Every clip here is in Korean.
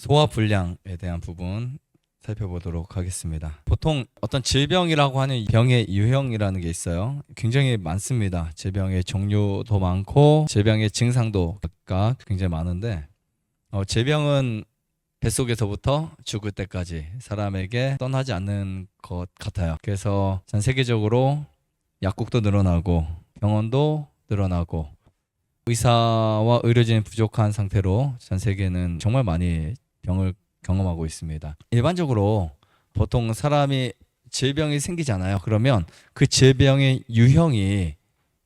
소화불량에 대한 부분 살펴보도록 하겠습니다. 보통 어떤 질병이라고 하는 병의 유형이라는 게 있어요. 굉장히 많습니다. 질병의 종류도 많고 질병의 증상도 각각 굉장히 많은데 질병은 뱃속에서부터 죽을 때까지 사람에게 떠나지 않는 것 같아요. 그래서 전 세계적으로 약국도 늘어나고 병원도 늘어나고 의사와 의료진이 부족한 상태로 전 세계는 정말 많이 병을 경험하고 있습니다. 일반적으로 보통 사람이 질병이 생기잖아요. 그러면 그 질병의 유형이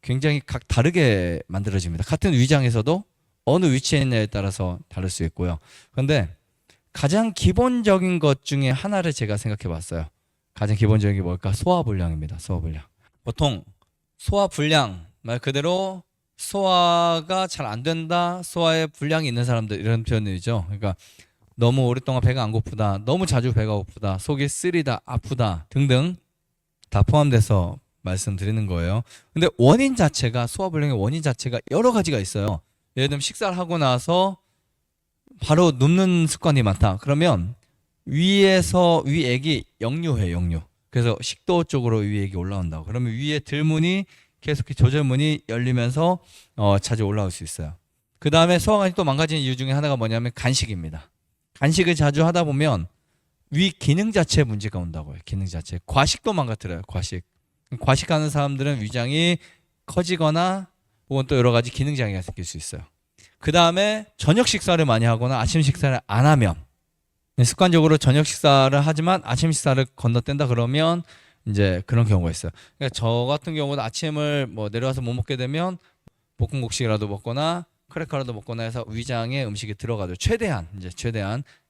굉장히 각 다르게 만들어집니다. 같은 위장에서도 어느 위치에 있느냐에 따라서 다를 수 있고요. 그런데 가장 기본적인 것 중에 하나를 제가 생각해 봤어요. 가장 기본적인 게 뭘까? 소화불량입니다. 소화불량. 보통 소화불량, 말 그대로 소화가 잘 안 된다, 소화에 불량이 있는 사람들, 이런 표현이죠. 그러니까 너무 오랫동안 배가 안 고프다, 너무 자주 배가 고프다, 속이 쓰리다, 아프다 등등 다 포함돼서 말씀드리는 거예요. 근데 원인 자체가, 소화불량의 원인 자체가 여러 가지가 있어요. 예를 들면 식사를 하고 나서 바로 눕는 습관이 많다. 그러면 위에서 위액이 역류해요, 역류. 그래서 식도 쪽으로 위액이 올라온다고. 그러면 위에 들문이 계속 조절문이 열리면서 자주 올라올 수 있어요. 그 다음에 소화관이 또 망가지는 이유 중에 하나가 뭐냐면 간식입니다. 간식을 자주 하다 보면 위 기능 자체에 문제가 온다고요. 기능 자체. 과식도 망가뜨려요. 과식하는 사람들은 위장이 커지거나 혹은 또 여러 가지 기능 장애가 생길 수 있어요. 그 다음에 저녁 식사를 많이 하거나 아침 식사를 안 하면, 습관적으로 저녁 식사를 하지만 아침 식사를 건너뛴다 그러면 이제 그런 경우가 있어요. 그러니까 저 같은 경우는 아침을 내려와서 못 먹게 되면 볶음국식이라도 먹거나 크래커라도 먹거나 해서 위장에 음식이 들어가도 최대한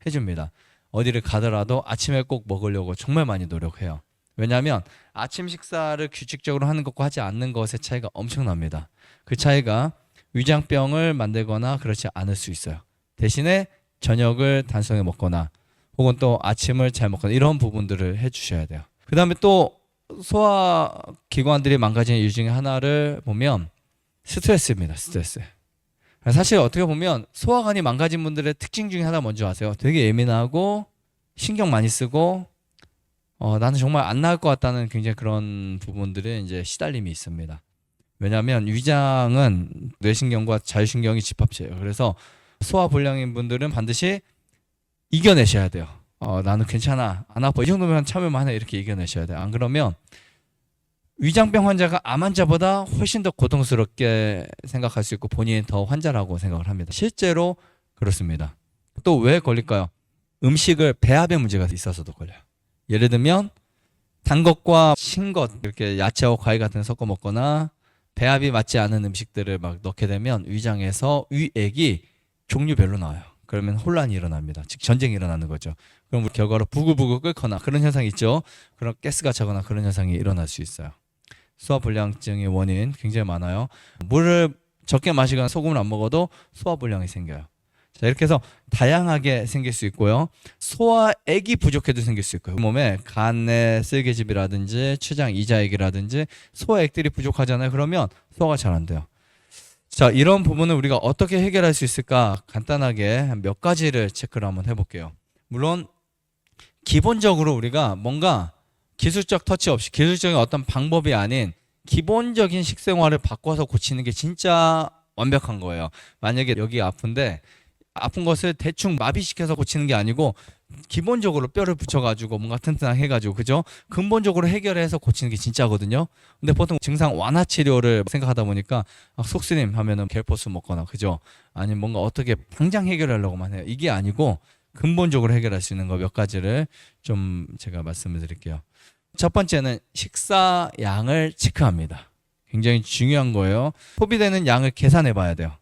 해줍니다. 어디를 가더라도 아침에 꼭 먹으려고 정말 많이 노력해요. 왜냐하면 아침 식사를 규칙적으로 하는 것과 하지 않는 것의 차이가 엄청납니다. 그 차이가 위장병을 만들거나 그렇지 않을 수 있어요. 대신에 저녁을 단순하게 먹거나 혹은 또 아침을 잘 먹거나 이런 부분들을 해주셔야 돼요. 그 다음에 또 소화기관들이 망가지는 이유 중에 하나를 보면 스트레스입니다. 스트레스. 사실 어떻게 보면 소화관이 망가진 분들의 특징 중에 하나 뭔지 아세요? 되게 예민하고 신경 많이 쓰고 나는 정말 안 나을 것 같다는 굉장히 그런 부분들에 이제 시달림이 있습니다. 왜냐하면 위장은 뇌신경과 자율신경이 집합체예요. 그래서 소화불량인 분들은 반드시 이겨내셔야 돼요. 나는 괜찮아, 안 아파, 이 정도면 참을만 해, 이렇게 이겨내셔야 돼요. 안 그러면 위장병 환자가 암 환자보다 훨씬 더 고통스럽게 생각할 수 있고 본인이 더 환자라고 생각을 합니다. 실제로 그렇습니다. 또 왜 걸릴까요? 음식을 배합의 문제가 있어서도 걸려요. 예를 들면 단 것과 신 것, 이렇게 야채와 과일 같은 거 섞어 먹거나 배합이 맞지 않은 음식들을 막 넣게 되면 위장에서 위액이 종류별로 나와요. 그러면 혼란이 일어납니다. 즉 전쟁이 일어나는 거죠. 그럼 결과로 부글부글 끓거나 그런 현상이 있죠. 그런 가스가 차거나 그런 현상이 일어날 수 있어요. 소화불량증의 원인 굉장히 많아요. 물을 적게 마시거나 소금을 안 먹어도 소화불량이 생겨요. 자, 이렇게 해서 다양하게 생길 수 있고요. 소화액이 부족해도 생길 수 있고요. 몸에 간의 쓸개즙이라든지 췌장 이자액이라든지 소화액들이 부족하잖아요. 그러면 소화가 잘 안 돼요. 자, 이런 부분을 우리가 어떻게 해결할 수 있을까? 간단하게 몇 가지를 체크를 한번 해볼게요. 물론 기본적으로 우리가 뭔가 기술적 터치 없이, 기술적인 어떤 방법이 아닌 기본적인 식생활을 바꿔서 고치는 게 진짜 완벽한 거예요. 만약에 여기 아픈데 아픈 것을 대충 마비시켜서 고치는 게 아니고 기본적으로 뼈를 붙여가지고 뭔가 튼튼하게 해가지고, 그죠? 근본적으로 해결해서 고치는 게 진짜거든요. 근데 보통 증상 완화 치료를 생각하다 보니까 속쓰림 하면은 겔포스 먹거나, 그죠? 아니면 뭔가 어떻게 당장 해결하려고만 해요. 이게 아니고 근본적으로 해결할 수 있는 거 몇 가지를 좀 제가 말씀을 드릴게요. 첫 번째는 식사 양을 체크합니다. 굉장히 중요한 거예요. 소비되는 양을 계산해 봐야 돼요.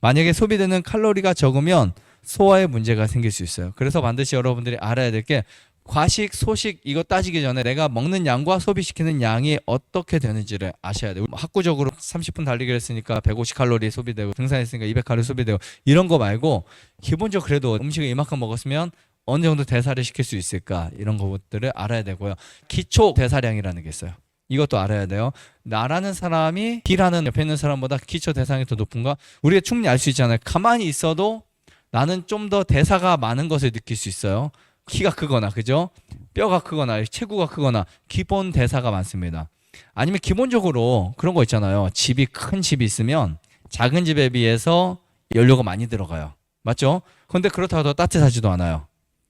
만약에 소비되는 칼로리가 적으면 소화에 문제가 생길 수 있어요. 그래서 반드시 여러분들이 알아야 될 게 과식, 소식 이거 따지기 전에 내가 먹는 양과 소비시키는 양이 어떻게 되는지를 아셔야 돼요. 학구적으로 30분 달리기를 했으니까 150칼로리 소비되고 등산했으니까 200칼로리 소비되고 이런 거 말고 기본적으로 그래도 음식을 이만큼 먹었으면 어느 정도 대사를 시킬 수 있을까, 이런 것들을 알아야 되고요. 기초 대사량이라는 게 있어요. 이것도 알아야 돼요. 나라는 사람이 B라는 옆에 있는 사람보다 기초 대사량이 더 높은가? 우리가 충분히 알 수 있잖아요. 가만히 있어도 나는 좀 더 대사가 많은 것을 느낄 수 있어요. 키가 크거나, 그죠? 뼈가 크거나, 체구가 크거나, 기본 대사가 많습니다. 아니면 기본적으로 그런 거 있잖아요. 집이 큰 집이 있으면 작은 집에 비해서 연료가 많이 들어가요. 맞죠? 근데 그렇다고 더 따뜻하지도 않아요.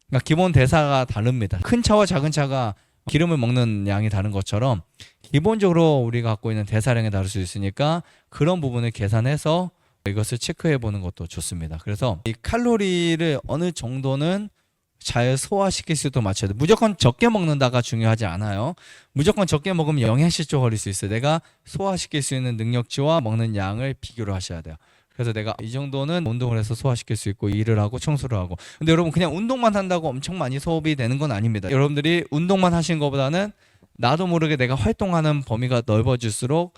그러니까 기본 대사가 다릅니다. 큰 차와 작은 차가 기름을 먹는 양이 다른 것처럼 기본적으로 우리가 갖고 있는 대사량이 다를 수 있으니까 그런 부분을 계산해서 이것을 체크해 보는 것도 좋습니다. 그래서 이 칼로리를 어느 정도는 잘 소화시킬 수도 맞춰야 돼. 무조건 적게 먹는다가 중요하지 않아요. 무조건 적게 먹으면 영양실조 걸릴 수 있어요. 내가 소화시킬 수 있는 능력치와 먹는 양을 비교를 하셔야 돼요. 그래서 내가 이 정도는 운동을 해서 소화시킬 수 있고 일을 하고 청소를 하고. 근데 여러분 그냥 운동만 한다고 엄청 많이 소비 되는 건 아닙니다. 여러분들이 운동만 하시는 것보다는 나도 모르게 내가 활동하는 범위가 넓어질수록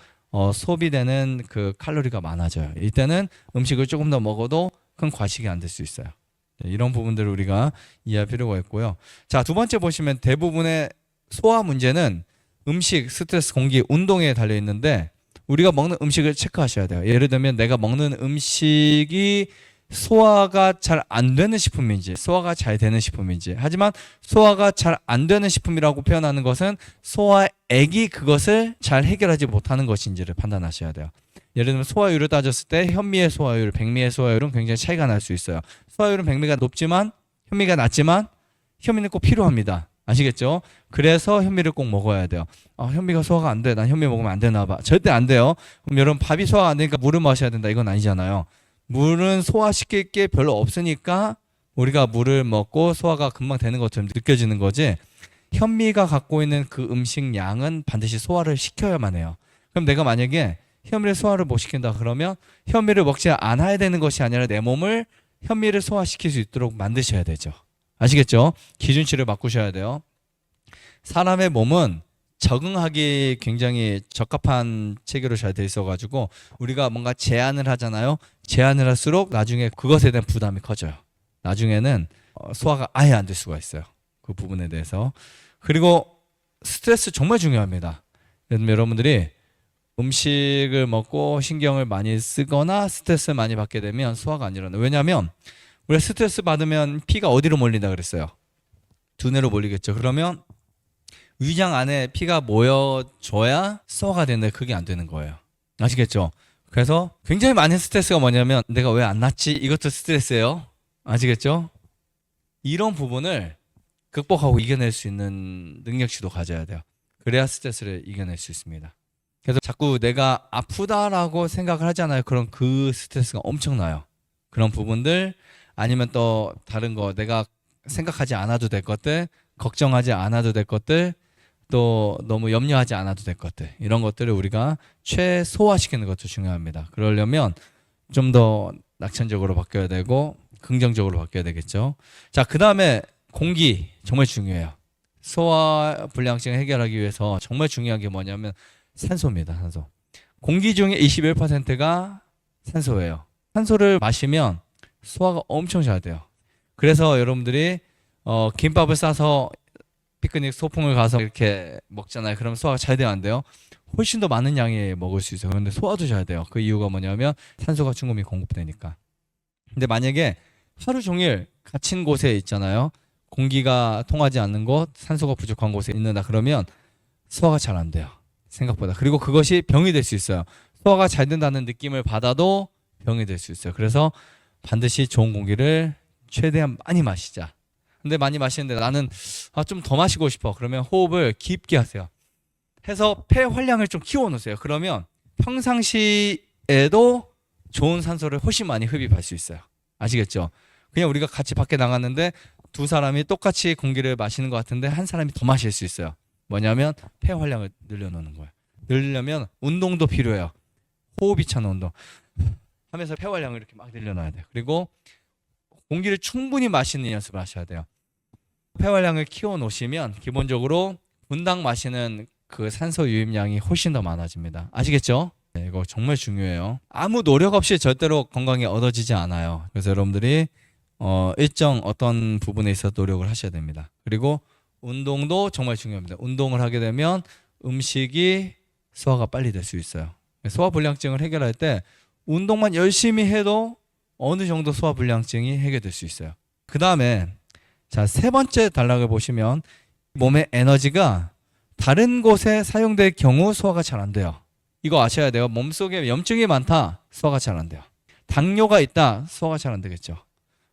소비되는 그 칼로리가 많아져요. 이때는 음식을 조금 더 먹어도 큰 과식이 안 될 수 있어요. 이런 부분들을 우리가 이해할 필요가 있고요. 자, 두 번째 보시면 대부분의 소화 문제는 음식, 스트레스, 공기, 운동에 달려 있는데 우리가 먹는 음식을 체크하셔야 돼요. 예를 들면 내가 먹는 음식이 소화가 잘 안 되는 식품인지 소화가 잘 되는 식품인지. 하지만 소화가 잘 안 되는 식품이라고 표현하는 것은 소화액이 그것을 잘 해결하지 못하는 것인지를 판단하셔야 돼요. 예를 들면 소화율을 따졌을 때 현미의 소화율, 백미의 소화율은 굉장히 차이가 날 수 있어요. 소화율은 백미가 높지만 현미가 낮지만 현미는 꼭 필요합니다. 아시겠죠? 그래서 현미를 꼭 먹어야 돼요. 현미가 소화가 안 돼. 난 현미 먹으면 안 되나 봐. 절대 안 돼요. 그럼 여러분 밥이 소화가 안 되니까 물을 마셔야 된다. 이건 아니잖아요. 물은 소화시킬 게 별로 없으니까 우리가 물을 먹고 소화가 금방 되는 것처럼 느껴지는 거지. 현미가 갖고 있는 그 음식 양은 반드시 소화를 시켜야만 해요. 그럼 내가 만약에 현미를 소화를 못 시킨다 그러면 현미를 먹지 않아야 되는 것이 아니라 내 몸을 현미를 소화시킬 수 있도록 만드셔야 되죠. 아시겠죠? 기준치를 바꾸셔야 돼요. 사람의 몸은 적응하기 굉장히 적합한 체계로 잘 돼 있어가지고 우리가 뭔가 제한을 하잖아요. 제한을 할수록 나중에 그것에 대한 부담이 커져요. 나중에는 소화가 아예 안 될 수가 있어요. 그 부분에 대해서. 그리고 스트레스 정말 중요합니다. 여러분들이 음식을 먹고 신경을 많이 쓰거나 스트레스를 많이 받게 되면 소화가 안 일어나요. 왜냐하면 우리가 스트레스 받으면 피가 어디로 몰린다 그랬어요? 두뇌로 몰리겠죠. 그러면 위장 안에 피가 모여줘야 소화가 되는데 그게 안 되는 거예요. 아시겠죠? 그래서 굉장히 많은 스트레스가 뭐냐면 내가 왜 안 낫지? 이것도 스트레스예요. 아시겠죠? 이런 부분을 극복하고 이겨낼 수 있는 능력치도 가져야 돼요. 그래야 스트레스를 이겨낼 수 있습니다. 그래서 자꾸 내가 아프다라고 생각을 하잖아요. 그럼 그 스트레스가 엄청나요. 그런 부분들 아니면 또 다른 거 내가 생각하지 않아도 될 것들, 걱정하지 않아도 될 것들, 또 너무 염려하지 않아도 될 것들, 이런 것들을 우리가 최소화시키는 것도 중요합니다. 그러려면 좀 더 낙천적으로 바뀌어야 되고 긍정적으로 바뀌어야 되겠죠. 자, 그 다음에 공기 정말 중요해요. 소화 불량증을 해결하기 위해서 정말 중요한 게 뭐냐면 산소입니다. 산소. 공기 중에 21%가 산소예요. 산소를 마시면 소화가 엄청 잘 돼요. 그래서 여러분들이 김밥을 싸서 피크닉 소풍을 가서 이렇게 먹잖아요. 그럼 소화가 잘 돼요, 안 돼요? 훨씬 더 많은 양이 먹을 수 있어요. 그런데 소화도 잘 돼요. 그 이유가 뭐냐면 산소가 충분히 공급되니까. 근데 만약에 하루 종일 갇힌 곳에 있잖아요. 공기가 통하지 않는 곳, 산소가 부족한 곳에 있는다 그러면 소화가 잘 안 돼요. 생각보다. 그리고 그것이 병이 될 수 있어요. 소화가 잘 된다는 느낌을 받아도 병이 될 수 있어요. 그래서 반드시 좋은 공기를 최대한 많이 마시자. 근데 많이 마시는데 나는 좀 더 마시고 싶어. 그러면 호흡을 깊게 하세요. 해서 폐 활량을 좀 키워놓으세요. 그러면 평상시에도 좋은 산소를 훨씬 많이 흡입할 수 있어요. 아시겠죠? 그냥 우리가 같이 밖에 나갔는데 두 사람이 똑같이 공기를 마시는 것 같은데 한 사람이 더 마실 수 있어요. 뭐냐면 폐 활량을 늘려놓는 거예요. 늘리려면 운동도 필요해요. 호흡이 차는 운동 하면서 폐 활량을 이렇게 막 늘려놔야 돼요. 그리고 공기를 충분히 마시는 연습을 하셔야 돼요. 폐 활량을 키워 놓으시면 기본적으로 분당 마시는 그 산소 유입량이 훨씬 더 많아집니다. 아시겠죠? 네, 이거 정말 중요해요. 아무 노력 없이 절대로 건강이 얻어지지 않아요. 그래서 여러분들이 일정 어떤 부분에 있어서 노력을 하셔야 됩니다. 그리고 운동도 정말 중요합니다. 운동을 하게 되면 음식이 소화가 빨리 될 수 있어요. 소화불량증을 해결할 때 운동만 열심히 해도 어느 정도 소화불량증이 해결될 수 있어요. 그 다음에 자, 세 번째 단락을 보시면 몸의 에너지가 다른 곳에 사용될 경우 소화가 잘 안 돼요. 이거 아셔야 돼요. 몸속에 염증이 많다, 소화가 잘 안 돼요. 당뇨가 있다, 소화가 잘 안 되겠죠.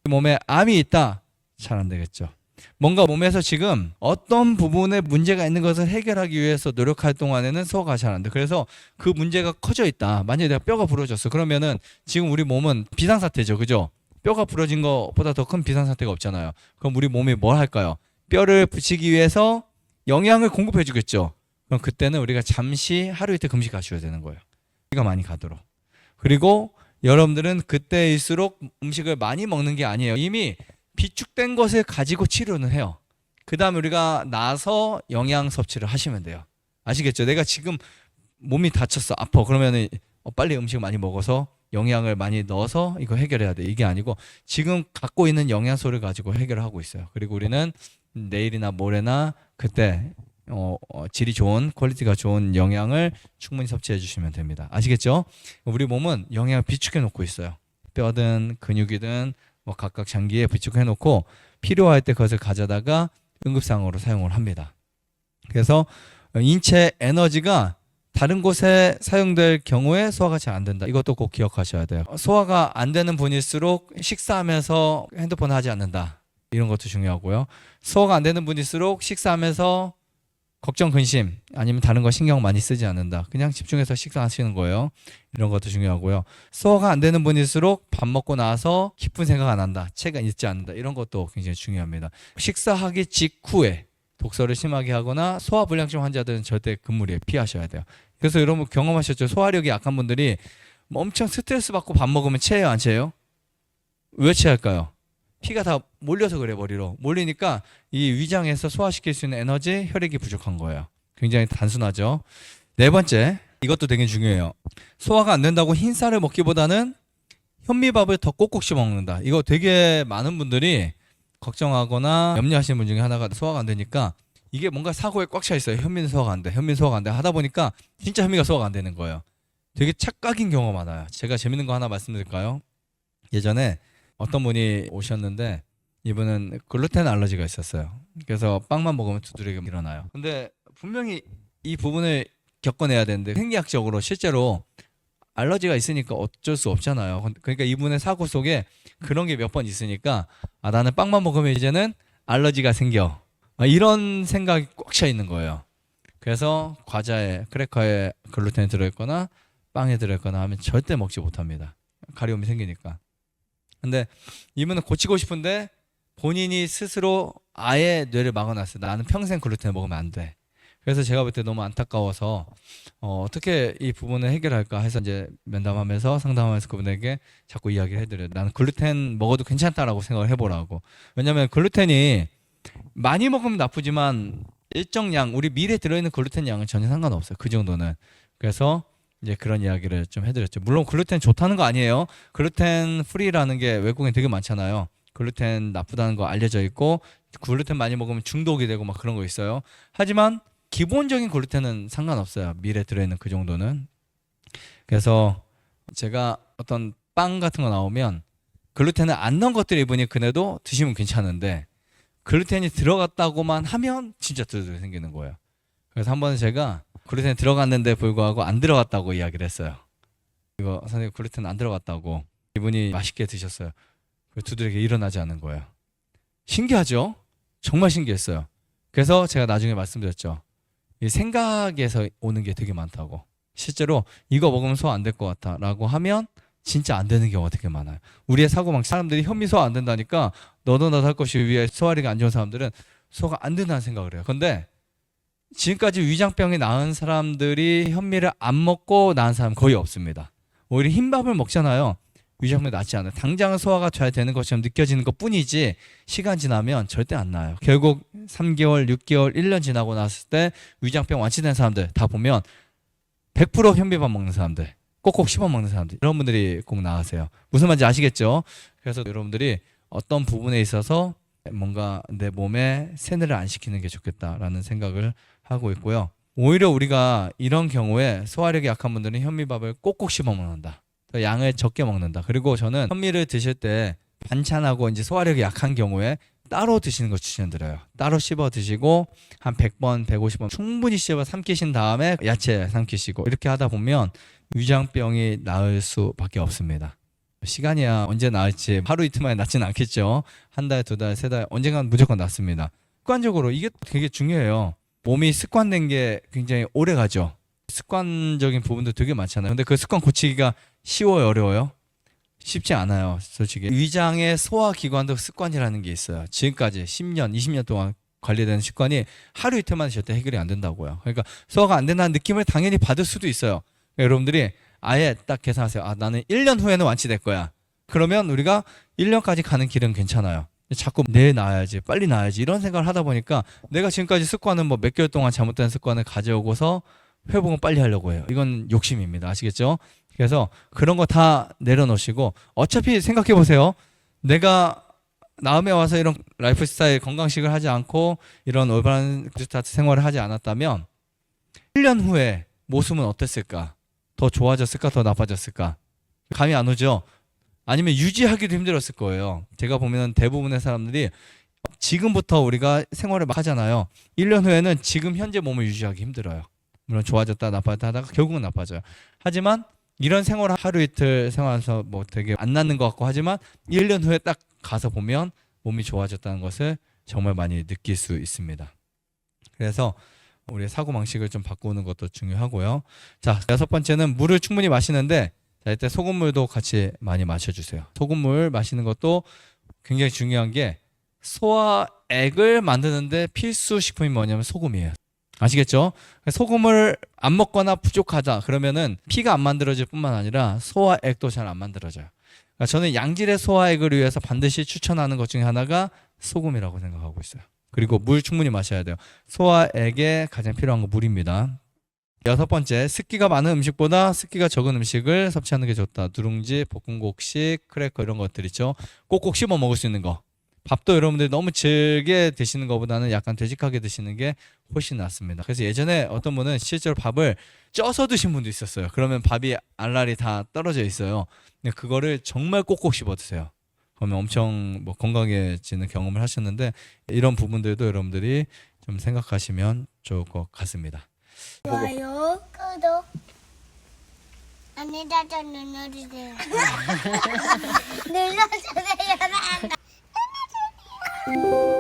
몸에 암이 있다, 잘 안 되겠죠. 뭔가 몸에서 지금 어떤 부분에 문제가 있는 것을 해결하기 위해서 노력할 동안에는 소화가 잘 안 돼. 그래서 그 문제가 커져 있다. 만약에 내가 뼈가 부러졌어. 그러면은 지금 우리 몸은 비상사태죠. 그죠? 뼈가 부러진 것보다 더 큰 비상사태가 없잖아요. 그럼 우리 몸이 뭘 할까요? 뼈를 붙이기 위해서 영양을 공급해 주겠죠. 그럼 그때는 우리가 잠시 하루 이틀 금식 가셔야 되는 거예요. 피가 많이 가도록. 그리고 여러분들은 그때일수록 음식을 많이 먹는 게 아니에요. 이미 비축된 것을 가지고 치료는 해요. 그 다음에 우리가 나서 영양 섭취를 하시면 돼요. 아시겠죠? 내가 지금 몸이 다쳤어, 아파. 그러면 빨리 음식 많이 먹어서 영양을 많이 넣어서 이거 해결해야 돼. 이게 아니고 지금 갖고 있는 영양소를 가지고 해결하고 있어요. 그리고 우리는 내일이나 모레나 그때 질이 좋은, 퀄리티가 좋은 영양을 충분히 섭취해 주시면 됩니다. 아시겠죠? 우리 몸은 영양을 비축해 놓고 있어요. 뼈든 근육이든 뭐 각각 장기에 비축해 놓고 필요할 때 그것을 가져다가 응급상으로 사용을 합니다. 그래서 인체 에너지가 다른 곳에 사용될 경우에 소화가 잘 안 된다. 이것도 꼭 기억하셔야 돼요. 소화가 안 되는 분일수록 식사하면서 핸드폰 하지 않는다. 이런 것도 중요하고요. 소화가 안 되는 분일수록 식사하면서 걱정, 근심 아니면 다른 거 신경 많이 쓰지 않는다. 그냥 집중해서 식사하시는 거예요. 이런 것도 중요하고요. 소화가 안 되는 분일수록 밥 먹고 나서 깊은 생각 안 한다. 책을 읽지 않는다. 이런 것도 굉장히 중요합니다. 식사하기 직후에 독서를 심하게 하거나 소화불량증 환자들은 절대 금물에 피하셔야 돼요. 그래서 여러분 경험하셨죠? 소화력이 약한 분들이 엄청 스트레스 받고 밥 먹으면 체해요, 안 체해요? 왜 체할까요? 피가 다 몰려서 그래. 머리로 몰리니까 이 위장에서 소화시킬 수 있는 에너지, 혈액이 부족한 거예요. 굉장히 단순하죠. 네 번째, 이것도 되게 중요해요. 소화가 안 된다고 흰쌀을 먹기보다는 현미밥을 더 꼭꼭 씹어 먹는다. 이거 되게 많은 분들이 걱정하거나 염려하시는 분 중에 하나가 소화가 안 되니까 이게 뭔가 사고에 꽉 차 있어요. 현미는 소화가 안 돼, 현미는 소화가 안 돼 하다 보니까 진짜 현미가 소화가 안 되는 거예요. 되게 착각인 경우가 많아요. 제가 재밌는 거 하나 말씀드릴까요? 예전에 어떤 분이 오셨는데 이분은 글루텐 알러지가 있었어요. 그래서 빵만 먹으면 두드러기가 일어나요. 근데 분명히 이 부분을 겪어내야 되는데 생리학적으로 실제로 알러지가 있으니까 어쩔 수 없잖아요. 그러니까 이분의 사고 속에 그런 게 몇 번 있으니까 나는 빵만 먹으면 이제는 알러지가 생겨. 이런 생각이 꽉 차 있는 거예요. 그래서 과자에, 크래커에 글루텐이 들어있거나 빵에 들어있거나 하면 절대 먹지 못합니다. 가려움이 생기니까. 근데 이분은 고치고 싶은데 본인이 스스로 아예 뇌를 막아놨어요. 나는 평생 글루텐 먹으면 안 돼. 그래서 제가 볼 때 너무 안타까워서 어떻게 이 부분을 해결할까 해서 이제 면담하면서 상담하면서 그분에게 자꾸 이야기를 해드려요. 나는 글루텐 먹어도 괜찮다라고 생각을 해보라고. 왜냐하면 글루텐이 많이 먹으면 나쁘지만 일정량, 우리 밀에 들어있는 글루텐 양은 전혀 상관없어요. 그 정도는. 그래서 이제 그런 이야기를 좀 해드렸죠. 물론 글루텐 좋다는 거 아니에요. 글루텐 프리라는 게 외국엔 되게 많잖아요. 글루텐 나쁘다는 거 알려져 있고 글루텐 많이 먹으면 중독이 되고 막 그런 거 있어요. 하지만 기본적인 글루텐은 상관없어요. 밀에 들어있는 그 정도는. 그래서 제가 어떤 빵 같은 거 나오면 글루텐을 안 넣은 것들 이분이 그래도 드시면 괜찮은데 글루텐이 들어갔다고만 하면 진짜 두드러기 생기는 거예요. 그래서 한 번은 제가 글루텐이 들어갔는데 불구하고 안 들어갔다고 이야기를 했어요. 이거 선생님 글루텐 안 들어갔다고. 이분이 맛있게 드셨어요. 두드러기 일어나지 않는 거예요. 신기하죠? 정말 신기했어요. 그래서 제가 나중에 말씀드렸죠. 이 생각에서 오는 게 되게 많다고. 실제로 이거 먹으면 소화 안 될 것 같아 라고 하면 진짜 안 되는 경우가 되게 많아요. 우리의 사고방 사람들이 현미 소화 안 된다니까 너도 나도 할 것이 위해 소화력이 안 좋은 사람들은 소화가 안 된다는 생각을 해요. 근데 지금까지 위장병이 나은 사람들이 현미를 안 먹고 나은 사람 거의 없습니다. 오히려 흰밥을 먹잖아요. 위장병이 낫지 않아요. 당장 소화가 잘 되는 것처럼 느껴지는 것 뿐이지 시간 지나면 절대 안 나요. 결국 3개월, 6개월, 1년 지나고 났을 때 위장병 완치된 사람들 다 보면 100% 현미밥 먹는 사람들, 꼭꼭 씹어 먹는 사람들, 이런 분들이 꼭 나으세요. 무슨 말인지 아시겠죠? 그래서 여러분들이 어떤 부분에 있어서 뭔가 내 몸에 세뇌를 안 시키는 게 좋겠다라는 생각을 하고 있고요. 오히려 우리가 이런 경우에 소화력이 약한 분들은 현미밥을 꼭꼭 씹어 먹는다. 더 양을 적게 먹는다. 그리고 저는 현미를 드실 때 반찬하고 이제 소화력이 약한 경우에 따로 드시는 거 추천드려요. 따로 씹어 드시고 한 100번, 150번 충분히 씹어 삼키신 다음에 야채 삼키시고 이렇게 하다 보면 위장병이 나을 수밖에 없습니다. 시간이야 언제 나을지 하루 이틀 만에 낫지는 않겠죠. 한 달, 두 달, 세 달 언젠간 무조건 낫습니다. 습관적으로 이게 되게 중요해요. 몸이 습관된 게 굉장히 오래 가죠. 습관적인 부분도 되게 많잖아요. 근데 그 습관 고치기가 쉬워요, 어려워요? 쉽지 않아요, 솔직히. 위장의 소화기관도 습관이라는 게 있어요. 지금까지 10년, 20년 동안 관리되는 습관이 하루 이틀만 절대 해결이 안 된다고요. 그러니까 소화가 안 된다는 느낌을 당연히 받을 수도 있어요. 그러니까 여러분들이 아예 딱 계산하세요. 아, 나는 1년 후에는 완치될 거야. 그러면 우리가 1년까지 가는 길은 괜찮아요. 자꾸 내일 나아야지, 빨리 나아야지 이런 생각을 하다 보니까 내가 지금까지 습관은 뭐 몇 개월 동안 잘못된 습관을 가져오고서 회복은 빨리 하려고 해요. 이건 욕심입니다. 아시겠죠? 그래서 그런 거 다 내려놓으시고 어차피 생각해 보세요. 내가 다음에 와서 이런 라이프 스타일 건강식을 하지 않고 이런 올바른 스타트 생활을 하지 않았다면 1년 후에 모습은 어땠을까? 더 좋아졌을까? 더 나빠졌을까? 감이 안 오죠? 아니면 유지하기도 힘들었을 거예요. 제가 보면 대부분의 사람들이 지금부터 우리가 생활을 막 하잖아요. 1년 후에는 지금 현재 몸을 유지하기 힘들어요. 물론 좋아졌다 나빠졌다 하다가 결국은 나빠져요. 하지만 이런 생활을 하루 이틀 생활하면서 뭐 되게 안 낫는 것 같고 하지만 1년 후에 딱 가서 보면 몸이 좋아졌다는 것을 정말 많이 느낄 수 있습니다. 그래서 우리의 사고방식을 좀 바꾸는 것도 중요하고요. 자, 6번째는 물을 충분히 마시는데 자, 이때 소금물도 같이 많이 마셔주세요. 소금물 마시는 것도 굉장히 중요한 게 소화액을 만드는데 필수 식품이 뭐냐면 소금이에요. 아시겠죠? 소금을 안 먹거나 부족하다 그러면은 피가 안 만들어질 뿐만 아니라 소화액도 잘 안 만들어져요. 그러니까 저는 양질의 소화액을 위해서 반드시 추천하는 것 중에 하나가 소금이라고 생각하고 있어요. 그리고 물 충분히 마셔야 돼요. 소화액에 가장 필요한 거 물입니다. 6번째, 습기가 많은 음식보다 습기가 적은 음식을 섭취하는 게 좋다. 누룽지, 볶음곡식, 크래커 이런 것들 있죠. 꼭꼭 씹어 먹을 수 있는 거. 밥도 여러분들이 너무 질게 드시는 것보다는 약간 되직하게 드시는 게 훨씬 낫습니다. 그래서 예전에 어떤 분은 실제로 밥을 쪄서 드신 분도 있었어요. 그러면 밥이 알알이 다 떨어져 있어요. 근데 그거를 정말 꼭꼭 씹어 드세요. 그러면 엄청 뭐 건강해지는 경험을 하셨는데 이런 부분들도 여러분들이 좀 생각하시면 좋을 것 같습니다. 좋아요, 구독, 안내자전 눌러주세요. 눌러주세요. 눌러주세요.